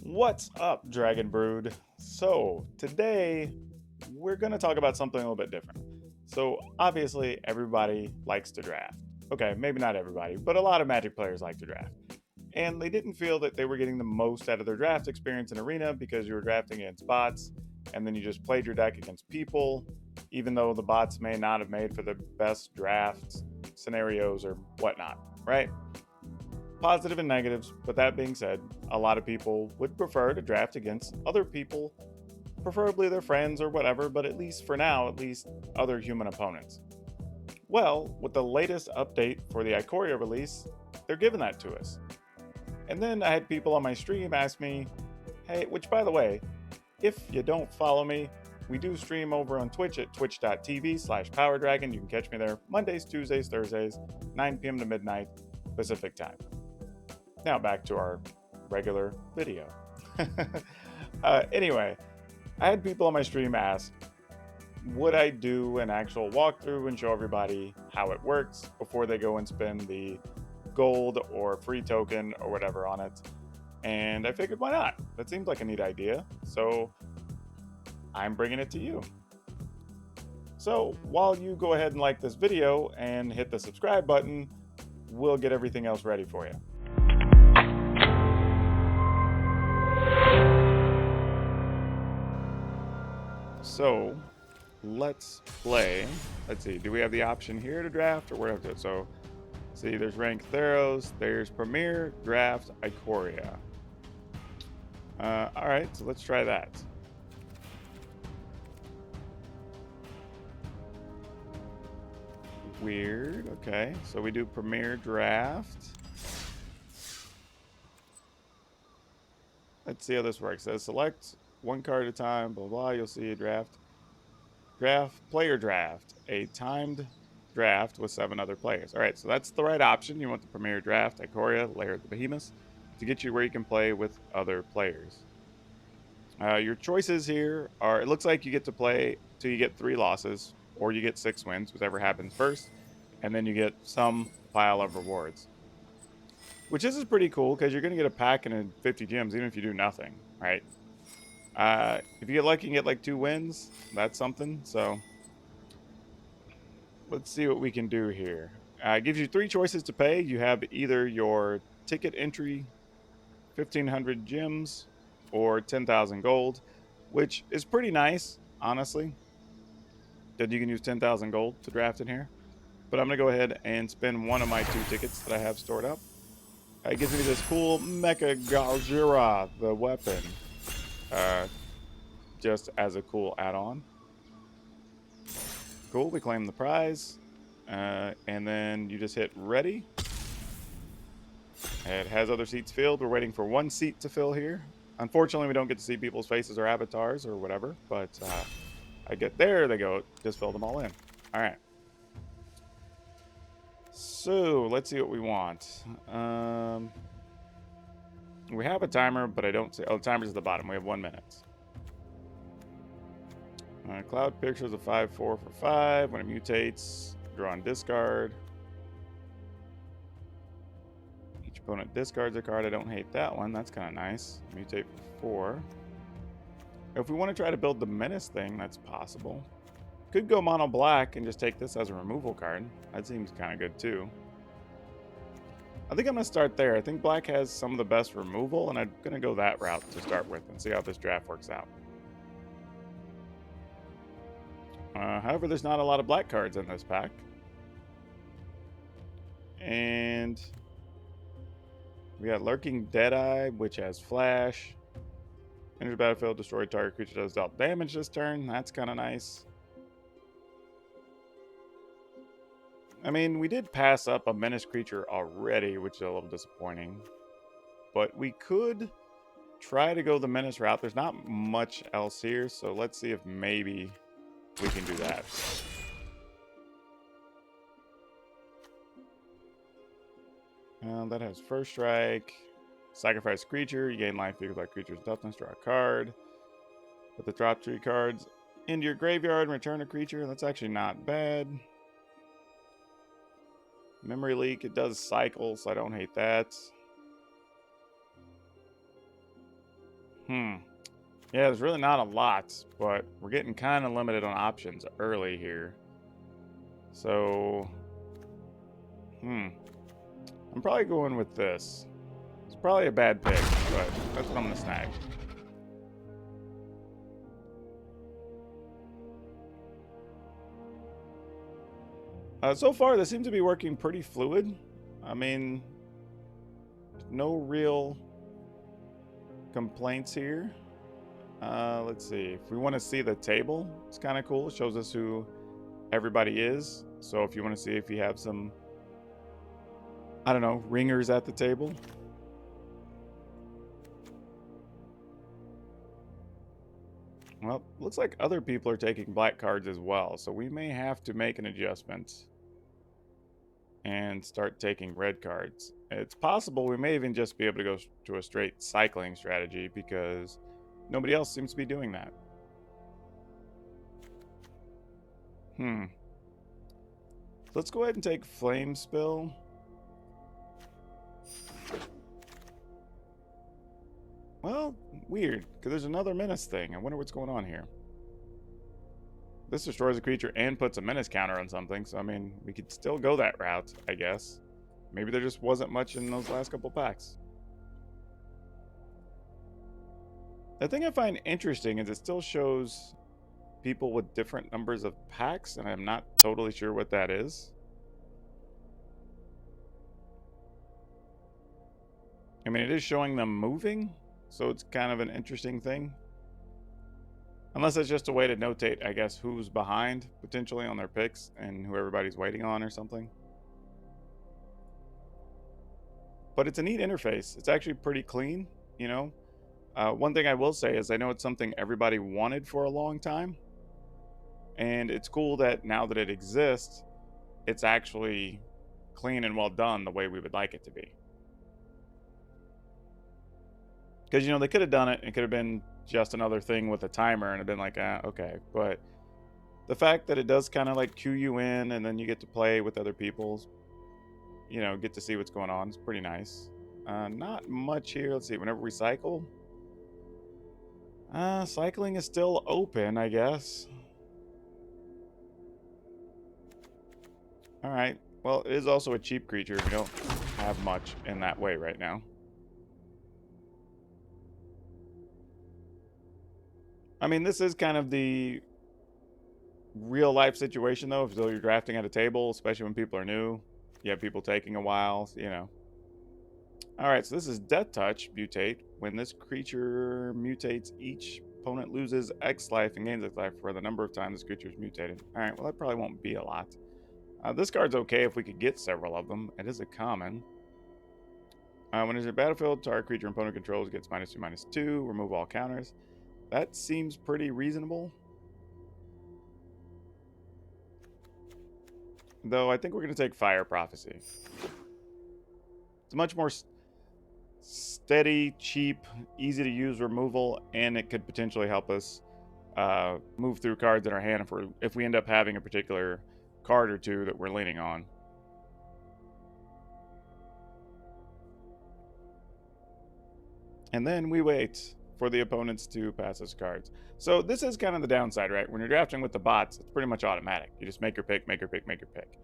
What's up, Dragon Brood? So, today we're going to talk about something a little bit different. So, obviously, everybody likes to draft. Okay, maybe not everybody, but a lot of Magic players like to draft. And they didn't feel that they were getting the most out of their draft experience in Arena because you were drafting against bots, and then you just played your deck against people, even though the bots may not have made for the best draft scenarios or whatnot, right? Positive and negatives, but that being said, a lot of people would prefer to draft against other people, preferably their friends or whatever, but at least for now, at least other human opponents. Well, with the latest update for the Ikoria release, they're giving that to us. And then I had people on my stream ask me, hey, which by the way, if you don't follow me, we do stream over on Twitch at twitch.tv/PowrDragn. You can catch me there Mondays, Tuesdays, Thursdays, 9 p.m. to midnight Pacific time. Now back to our regular video. Anyway, I had people on my stream ask, would I do an actual walkthrough and show everybody how it works before they go and spend the gold or free token or whatever on it? And I figured, why not? That seems like a neat idea. So I'm bringing it to you. So while you go ahead and like this video and hit the subscribe button, we'll get everything else ready for you. So let's play. Let's see, do we have the option here to draft or where have to? So see, there's ranked Theros, there's Premier, Draft, Ikoria. All right, so let's try that. Weird, okay. So we do Premier Draft. Let's see how this works. It says select one card at a time, blah, blah. You'll see a draft. Player draft. A timed draft with 7 other players. All right, so that's the right option. You want the Premier Draft, Ikoria, Lair, the Behemoths, to get you where you can play with other players. Your choices here are, it looks like you get to play till you get 3 losses, or you get 6 wins, whichever happens first, and then you get some pile of rewards. Which is pretty cool, because you're going to get a pack and 50 gems, even if you do nothing, right? If you get lucky and get like 2 wins, that's something. So let's see what we can do here. It gives you 3 choices to pay. You have either your ticket entry, 1,500 gems, or 10,000 gold, which is pretty nice, honestly. That you can use 10,000 gold to draft in here. But I'm going to go ahead and spend one of my 2 tickets that I have stored up. It gives me this cool Mecha Gajira, the weapon. Just as a cool add-on. Cool, we claim the prize. And then you just hit ready. It has other seats filled. We're waiting for 1 seat to fill here. Unfortunately, we don't get to see people's faces or avatars or whatever, but I get there, they go, just fill them all in. All right. So let's see what we want. We have a timer, but I don't see. Oh, the timer's at the bottom. We have 1 minute. Cloud pictures of 5/4 for 5. When it mutates, draw and discard. Each opponent discards a card. I don't hate that one. That's kind of nice. Mutate for 4. If we want to try to build the menace thing, that's possible. Could go mono black and just take this as a removal card. That seems kind of good too. I think I'm going to start there. I think black has some of the best removal, and I'm going to go that route to start with and see how this draft works out. However, there's not a lot of black cards in this pack. And we got Lurking Deadeye, which has Flash. Enters the battlefield, destroy target creature does dealt damage this turn. That's kind of nice. I mean, we did pass up a menace creature already, which is a little disappointing. But we could try to go the menace route. There's not much else here, so let's see if maybe we can do that. That has first strike. Sacrifice creature. You gain life equals that creature's toughness. Draw a card. Put the drop 3 cards into your graveyard and return a creature. That's actually not bad. Memory leak, it does cycle, so I don't hate that. Hmm. Yeah, there's really not a lot, but we're getting kind of limited on options early here. So, I'm probably going with this. It's probably a bad pick, but that's what I'm gonna snag. So far, this seems to be working pretty fluid. I mean, no real complaints here. Let's see. If we want to see the table, it's kind of cool. It shows us who everybody is. So if you want to see if you have some, I don't know, ringers at the table. Well, looks like other people are taking black cards as well. So we may have to make an adjustment and start taking red cards. It's possible we may even just be able to go to a straight cycling strategy because nobody else seems to be doing that. Let's go ahead and take Flame Spill. Well, weird, because there's another menace thing. I wonder what's going on here. This destroys a creature and puts a menace counter on something, so I mean, we could still go that route, I guess. Maybe there just wasn't much in those last couple packs. The thing I find interesting is it still shows people with different numbers of packs, and I'm not totally sure what that is. I mean, it is showing them moving, so it's kind of an interesting thing. Unless it's just a way to notate, I guess, who's behind, potentially, on their picks, and who everybody's waiting on or something. But it's a neat interface. It's actually pretty clean, you know? One thing I will say is I know it's something everybody wanted for a long time. And it's cool that now that it exists, it's actually clean and well done the way we would like it to be. Because, you know, they could have done it. It could have been just another thing with a timer and have been like, okay. But the fact that it does kind of like cue you in and then you get to play with other people's, you know, get to see what's going on. It's pretty nice. Not much here. Let's see. Whenever we cycle, cycling is still open, I guess. All right. Well, it is also a cheap creature. We don't have much in that way right now. I mean, this is kind of the real life situation, though. If you're drafting at a table, especially when people are new, you have people taking a while, you know. All right, so this is Death Touch, mutate. When this creature mutates, each opponent loses X life and gains X life for the number of times this creature is mutated. All right, well, that probably won't be a lot. This card's okay if we could get several of them. It is a common. When it's in battlefield, target creature opponent controls gets -2/-2. Remove all counters. That seems pretty reasonable. Though I think we're going to take Fire Prophecy. It's much more steady, cheap, easy to use removal, and it could potentially help us move through cards in our hand if we end up having a particular card or two that we're leaning on. And then we wait for the opponents to pass us cards. So this is kind of the downside, right? When you're drafting with the bots, it's pretty much automatic. You just make your pick, make your pick, make your pick.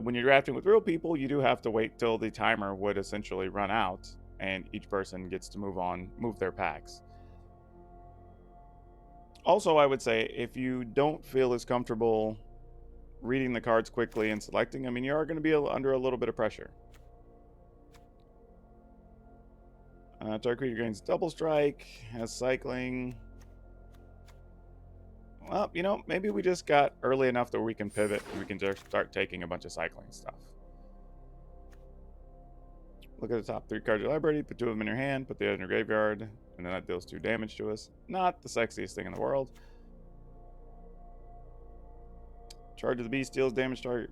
When you're drafting with real people, you do have to wait till the timer would essentially run out and each person gets to move their packs. Also, I would say if you don't feel as comfortable reading the cards quickly and selecting, I mean, you are going to be under a little bit of pressure. Target creature gains double strike, has cycling. Well, you know, maybe we just got early enough that we can pivot and we can just start taking a bunch of cycling stuff. Look at the top 3 cards of your library, put 2 of them in your hand, put the other in your graveyard, and then that deals 2 damage to us. Not the sexiest thing in the world. Charge of the Beast deals damage to target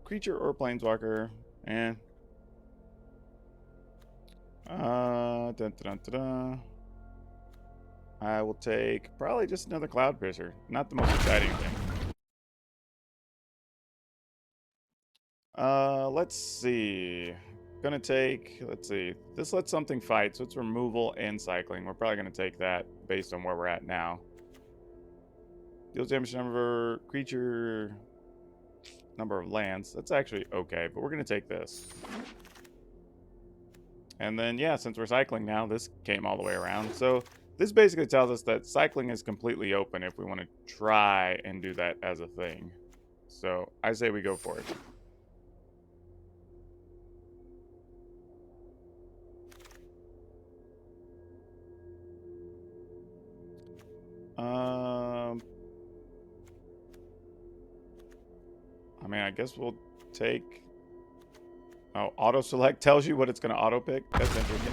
creature or planeswalker, and I will take probably just another Cloud Piercer. Not the most exciting thing. Let's see. Gonna take, let's see, this lets something fight, so it's removal and cycling. We're probably gonna take that based on where we're at now. Deals damage number, creature, number of lands. That's actually okay, but we're gonna take this. And then, yeah, since we're cycling now, this came all the way around. So this basically tells us that cycling is completely open if we want to try and do that as a thing. So I say we go for it. I mean, I guess we'll take... Oh, auto select tells you what it's going to auto pick. That's interesting.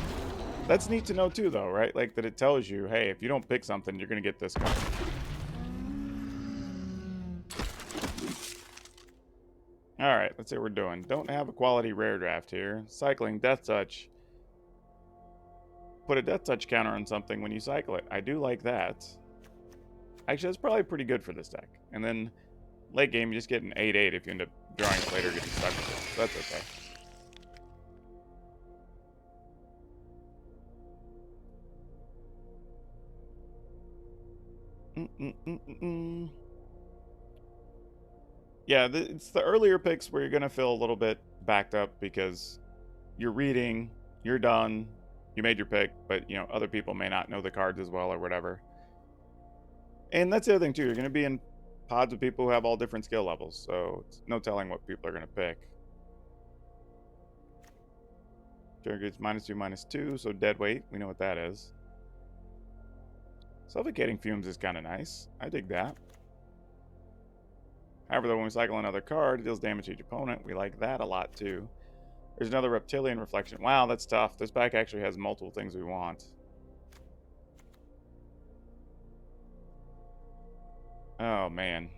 That's neat to know too, though, right? Like that it tells you, hey, if you don't pick something, you're going to get this card. All right, let's see what we're doing. Don't have a quality rare draft here. Cycling, Death Touch. Put a Death Touch counter on something when you cycle it. I do like that. Actually, that's probably pretty good for this deck. And then late game, you just get an 8/8 if you end up drawing it later, getting stuck with it. So that's okay. Yeah, it's the earlier picks where you're going to feel a little bit backed up because you're reading, you're done, you made your pick, but, you know, other people may not know the cards as well or whatever. And that's the other thing, too. You're going to be in pods with people who have all different skill levels, so it's no telling what people are going to pick. Target's -2, -2, so dead weight. We know what that is. Suffocating Fumes is kind of nice. I dig that. However, though, when we cycle another card, it deals damage to each opponent. We like that a lot, too. There's another Reptilian Reflection. Wow, that's tough. This pack actually has multiple things we want. Oh, man.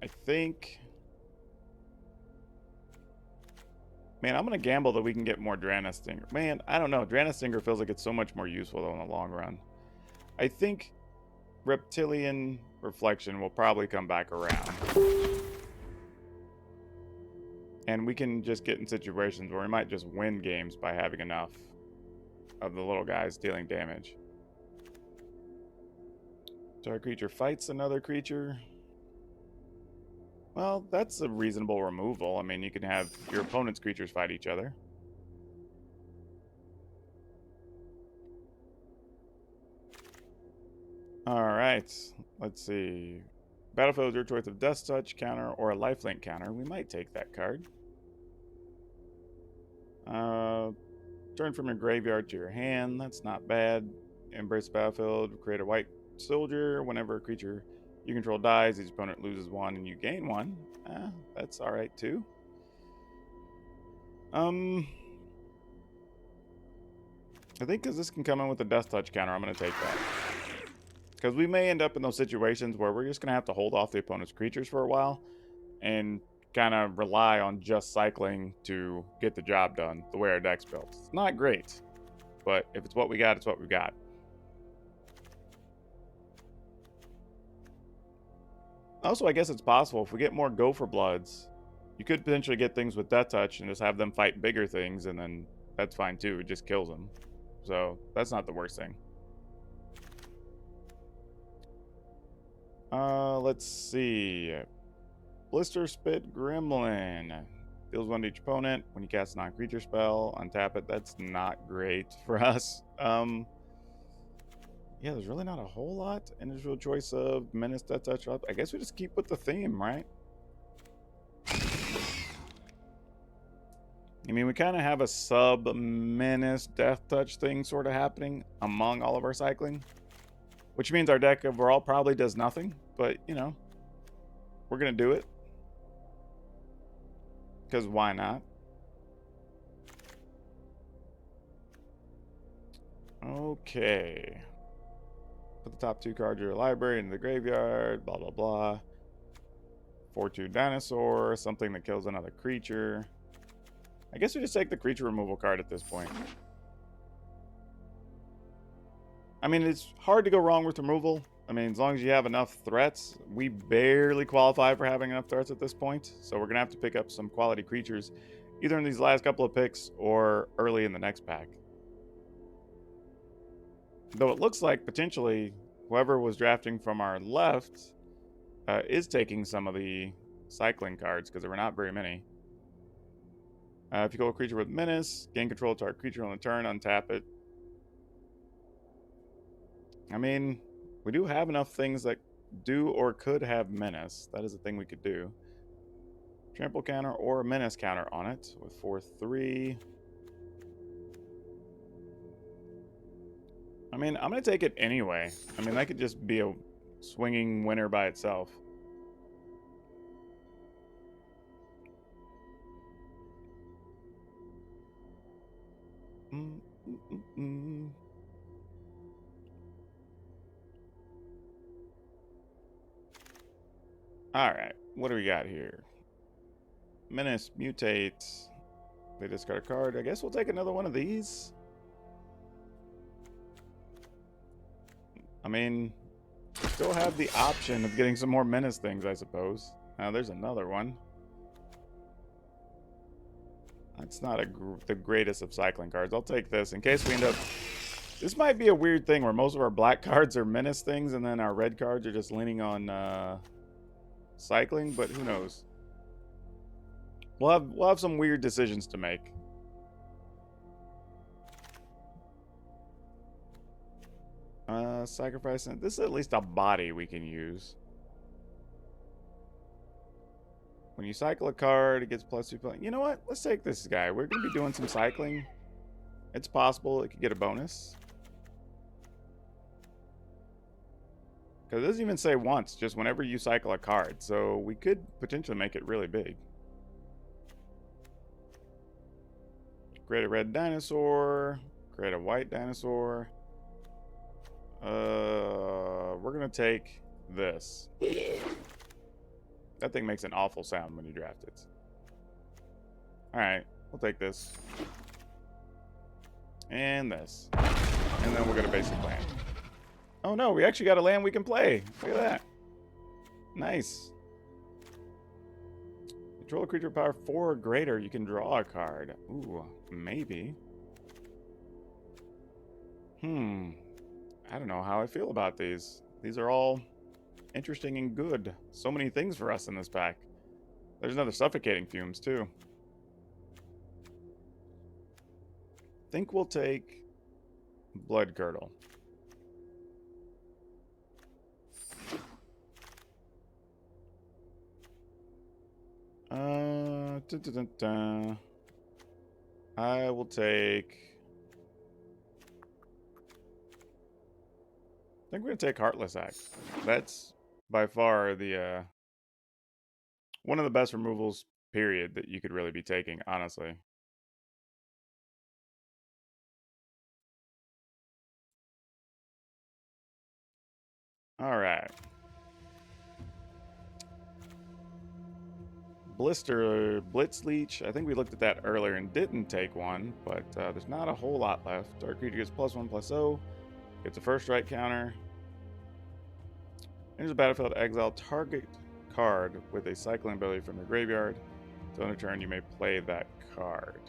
I think... Man, I'm going to gamble that we can get more Drana Stinger. Man, I don't know. Drana Stinger feels like it's so much more useful, though, in the long run. I think Reptilian Reflection will probably come back around. And we can just get in situations where we might just win games by having enough of the little guys dealing damage. So our creature fights another creature. Well, that's a reasonable removal. I mean, you can have your opponent's creatures fight each other. Alright, let's see. Battlefield, your choice of Death Touch counter or a lifelink counter. We might take that card. Turn from your graveyard to your hand. That's not bad. Embrace the battlefield. Create a white soldier. Whenever a creature you control dies, each opponent loses 1 and you gain 1. That's alright too. I think because this can come in with a Death Touch counter, I'm going to take that. Because we may end up in those situations where we're just going to have to hold off the opponent's creatures for a while and kind of rely on just cycling to get the job done the way our deck's built. It's not great, but if it's what we got, it's what we got. Also, I guess it's possible if we get more Gopher Bloods, you could potentially get things with Death Touch and just have them fight bigger things, and then that's fine too. It just kills them. So that's not the worst thing. Let's see. Blister Spit Gremlin. Deals 1 to each opponent. When you cast a non-creature spell, untap it. That's not great for us. Yeah, there's really not a whole lot. Individual choice of Menace, Death Touch. I guess we just keep with the theme, right? I mean, we kind of have a sub-Menace, Death Touch thing sort of happening among all of our cycling. Which means our deck overall probably does nothing. But, you know, we're going to do it. Because why not? Okay. Put the top 2 cards of your library into the graveyard. Blah, blah, blah. 4/2 dinosaur. Something that kills another creature. I guess we just take the creature removal card at this point. I mean, it's hard to go wrong with removal. I mean, as long as you have enough threats, we barely qualify for having enough threats at this point. So we're going to have to pick up some quality creatures either in these last couple of picks or early in the next pack. Though it looks like potentially whoever was drafting from our left is taking some of the cycling cards because there were not very many. If you go a creature with menace, gain control of target creature on the turn, untap it. I mean, we do have enough things that do or could have menace. That is a thing we could do. Trample counter or a menace counter on it with 4/3. I mean, I'm going to take it anyway. I mean, that could just be a swinging winner by itself. All right, what do we got here? Menace mutates. They discard a card. I guess we'll take another one of these. I mean, we still have the option of getting some more menace things, I suppose. Now, there's another one. That's not the greatest of cycling cards. I'll take this in case we end up... This might be a weird thing where most of our black cards are menace things and then our red cards are just leaning on cycling, but who knows? We'll have some weird decisions to make. Sacrifice. This is at least a body we can use. When you cycle a card, it gets +2. You know what? Let's take this guy. We're going to be doing some cycling. It's possible it could get a bonus. Because it doesn't even say once, just whenever you cycle a card. So we could potentially make it really big. Create a red dinosaur. Create a white dinosaur. We're going to take this. That thing makes an awful sound when you draft it. Alright, we'll take this. And this. And then we're going to basic land. Oh no, we actually got a land we can play. Look at that. Nice. Control a creature power 4 or greater. You can draw a card. Ooh, maybe. I don't know how I feel about these. These are all interesting and good. So many things for us in this pack. There's another suffocating fumes too. Think we'll take Blood Curdle. I will take... I think we're going to take Heartless Act. That's by far the one of the best removals, period, that you could really be taking, honestly. Alright. Blitz Leech. I think we looked at that earlier and didn't take one, but there's not a whole lot left. Our creature gets +1/+0. Gets a first strike counter. Enters the battlefield, exile target card with a cycling ability from your graveyard. So on a turn, you may play that card.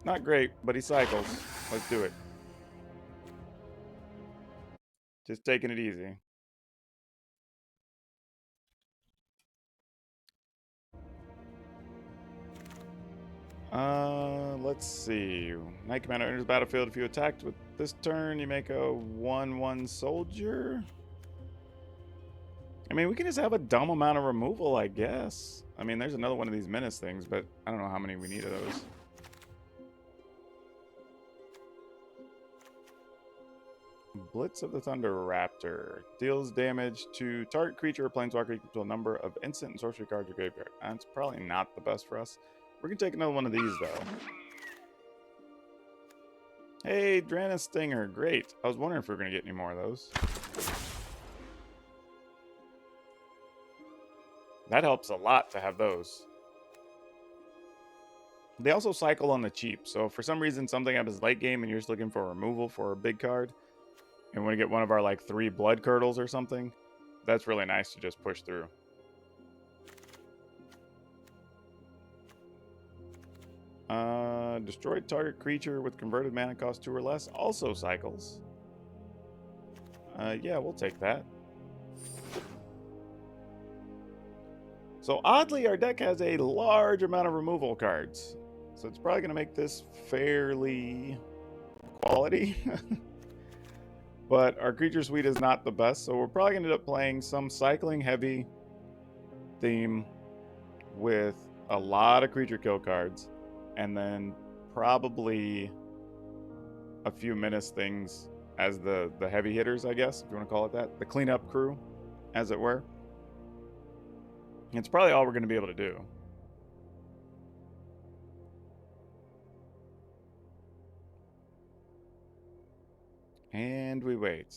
Not great, but he cycles. Let's do it. Just taking it easy. Let's see. Knight Commander enters the battlefield. If you attacked with this turn, you make a 1/1 soldier. I mean, we can just have a dumb amount of removal, I guess. I mean, there's another one of these menace things, but I don't know how many we need of those. Blitz of the Thunder Raptor. Deals damage to target creature or planeswalker equal to a number of instant and sorcery cards or graveyard. That's probably not the best for us. We're going to take another one of these, though. Hey, Drana Stinger. Great. I was wondering if we were going to get any more of those. That helps a lot to have those. They also cycle on the cheap, so if for some reason something happens late game and you're just looking for removal for a big card, and we get one of our like 3 blood curdles or something, that's really nice to just push through. Destroyed target creature with converted mana cost 2 or less also cycles. Yeah, we'll take that. So oddly, our deck has a large amount of removal cards. So it's probably going to make this fairly quality. But our creature suite is not the best, so we're probably going to end up playing some cycling heavy theme with a lot of creature kill cards, and then probably a few menace things as the heavy hitters, I guess, if you want to call it that. The cleanup crew, as it were. It's probably all we're going to be able to do. And we wait.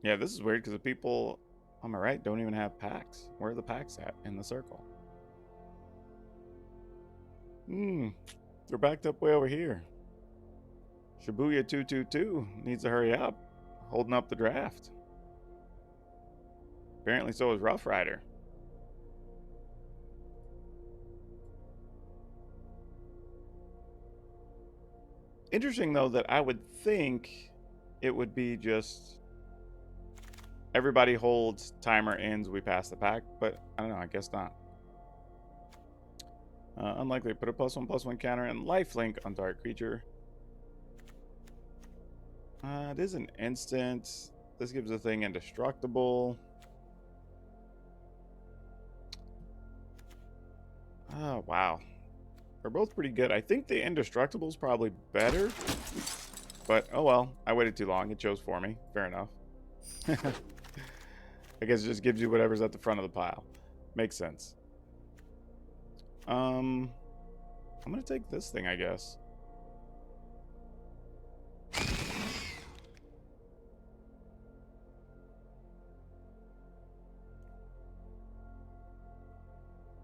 Yeah, this is weird because the people on my right don't even have packs. Where are the packs at in the circle? They're backed up way over here. Shibuya 222 needs to hurry up, holding up the draft. Apparently so is Rough Rider. Interesting, though, that I would think it would be just everybody holds, timer ends, we pass the pack, but I don't know, I guess not. Unlikely to put a +1/+1 counter and lifelink on target creature. It is an instant. This gives the thing indestructible. Oh, wow. They're both pretty good. I think the indestructible is probably better. But, oh well. I waited too long. It chose for me. Fair enough. I guess it just gives you whatever's at the front of the pile. Makes sense. I'm going to take this thing, I guess.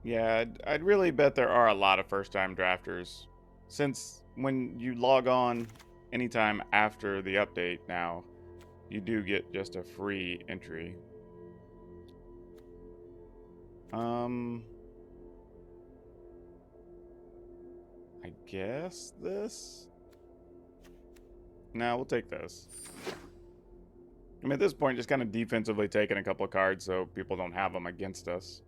Yeah, I'd really bet there are a lot of first-time drafters, since when you log on anytime after the update now, you do get just a free entry. I guess this? No, we'll take this. I mean, at this point, just kind of defensively taking a couple of cards so people don't have them against us.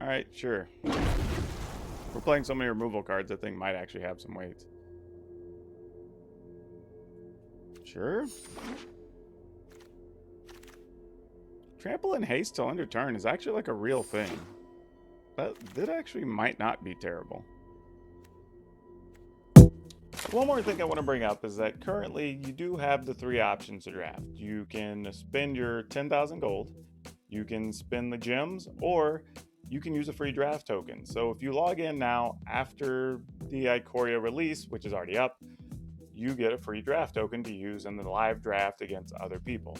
Alright, sure. We're playing so many removal cards, that thing might actually have some weight. Sure. Trample and haste till end of turn is actually like a real thing. That actually might not be terrible. One more thing I want to bring up is that currently you do have the 3 options to draft. You can spend your 10,000 gold, you can spend the gems, or you can use a free draft token. So if you log in now after the Ikoria release, which is already up, you get a free draft token to use in the live draft against other people.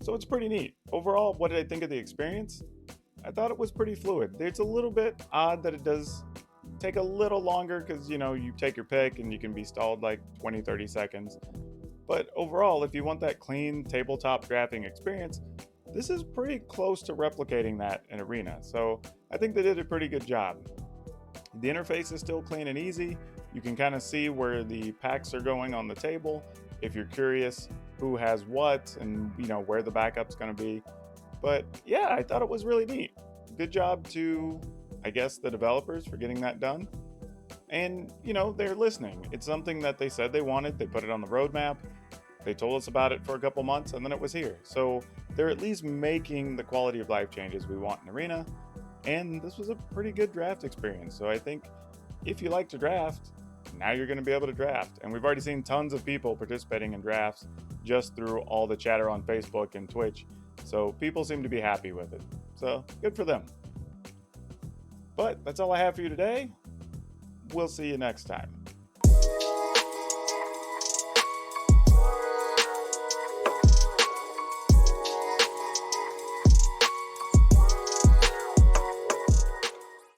So it's pretty neat. Overall, what did I think of the experience? I thought it was pretty fluid. It's a little bit odd that it does take a little longer because, you know, you take your pick and you can be stalled like 20-30 seconds. But overall, if you want that clean tabletop drafting experience, this is pretty close to replicating that in Arena. So I think they did a pretty good job. The interface is still clean and easy. You can kind of see where the packs are going on the table if you're curious who has what and, you know, where the backup's going to be. But yeah, I thought it was really neat. Good job to, I guess, the developers for getting that done. And, you know, they're listening. It's something that they said they wanted. They put it on the roadmap. They told us about it for a couple months, and then it was here. So they're at least making the quality of life changes we want in Arena. And this was a pretty good draft experience. So I think if you like to draft, now you're going to be able to draft. And we've already seen tons of people participating in drafts just through all the chatter on Facebook and Twitch. So people seem to be happy with it. So good for them. But that's all I have for you today. We'll see you next time.